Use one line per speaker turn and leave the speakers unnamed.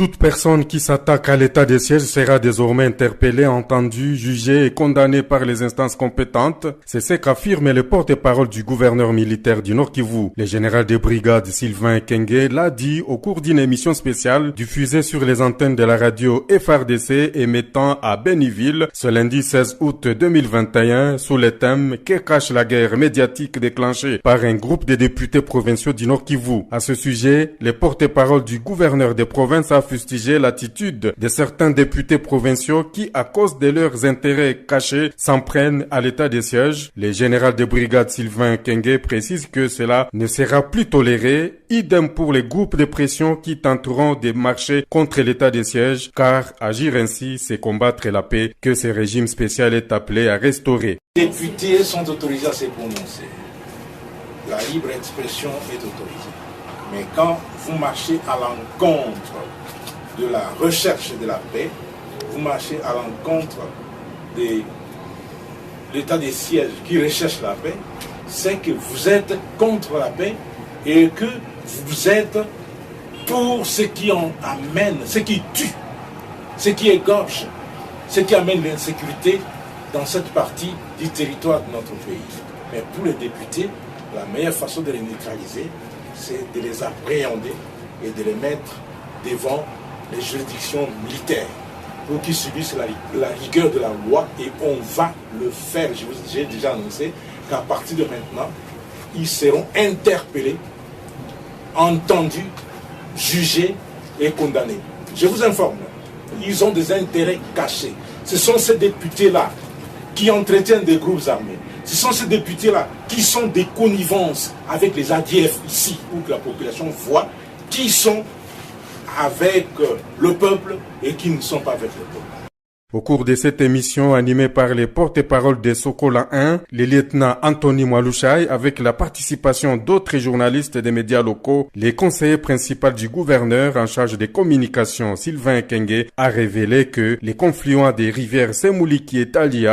Toute personne qui s'attaque à l'état de siège sera désormais interpellée, entendue, jugée et condamnée par les instances compétentes. C'est ce qu'affirme le porte-parole du gouverneur militaire du Nord Kivu. Le général de brigade Sylvain Ekenge l'a dit au cours d'une émission spéciale diffusée sur les antennes de la radio FRDC émettant à Béniville ce lundi 16 août 2021 sous le thème « Que cache la guerre médiatique déclenchée par un groupe de députés provinciaux du Nord Kivu ». À ce sujet, le porte-parole du gouverneur des provinces a fustigé l'attitude de certains députés provinciaux qui, à cause de leurs intérêts cachés, s'en prennent à l'état de siège. Le général de brigade Sylvain Ekenge précise que cela ne sera plus toléré. Idem pour les groupes de pression qui tenteront de marcher contre l'état de siège, car agir ainsi, c'est combattre la paix que ce régime spécial est appelé à restaurer.
Les députés sont autorisés à se prononcer. La libre expression est autorisée. Mais quand vous marchez à l'encontre de la recherche de la paix, vous marchez à l'encontre de l'état de siège qui recherche la paix, c'est que vous êtes contre la paix et que vous êtes pour ce qui en amène, ce qui tue, ce qui égorge, ce qui amène l'insécurité dans cette partie du territoire de notre pays. Mais pour les députés, la meilleure façon de les neutraliser, c'est de les appréhender et de les mettre devant les juridictions militaires pour qu'ils subissent la rigueur de la loi, et on va le faire. J'ai déjà annoncé qu'à partir de maintenant, ils seront interpellés, entendus, jugés et condamnés. Je vous informe, ils ont des intérêts cachés. Ce sont ces députés-là qui entretiennent des groupes armés. Ce sont ces députés-là qui sont des connivences avec les ADF ici, pour que la population voit qui sont avec le peuple et qui ne sont pas avec le peuple.
Au cours de cette émission animée par les porte-paroles de Sokola 1, le lieutenant Anthony Mwalushai, avec la participation d'autres journalistes des médias locaux, le conseiller principal du gouverneur en charge des communications, Sylvain Ekenge, a révélé que les confluents des rivières Semouliki et Talia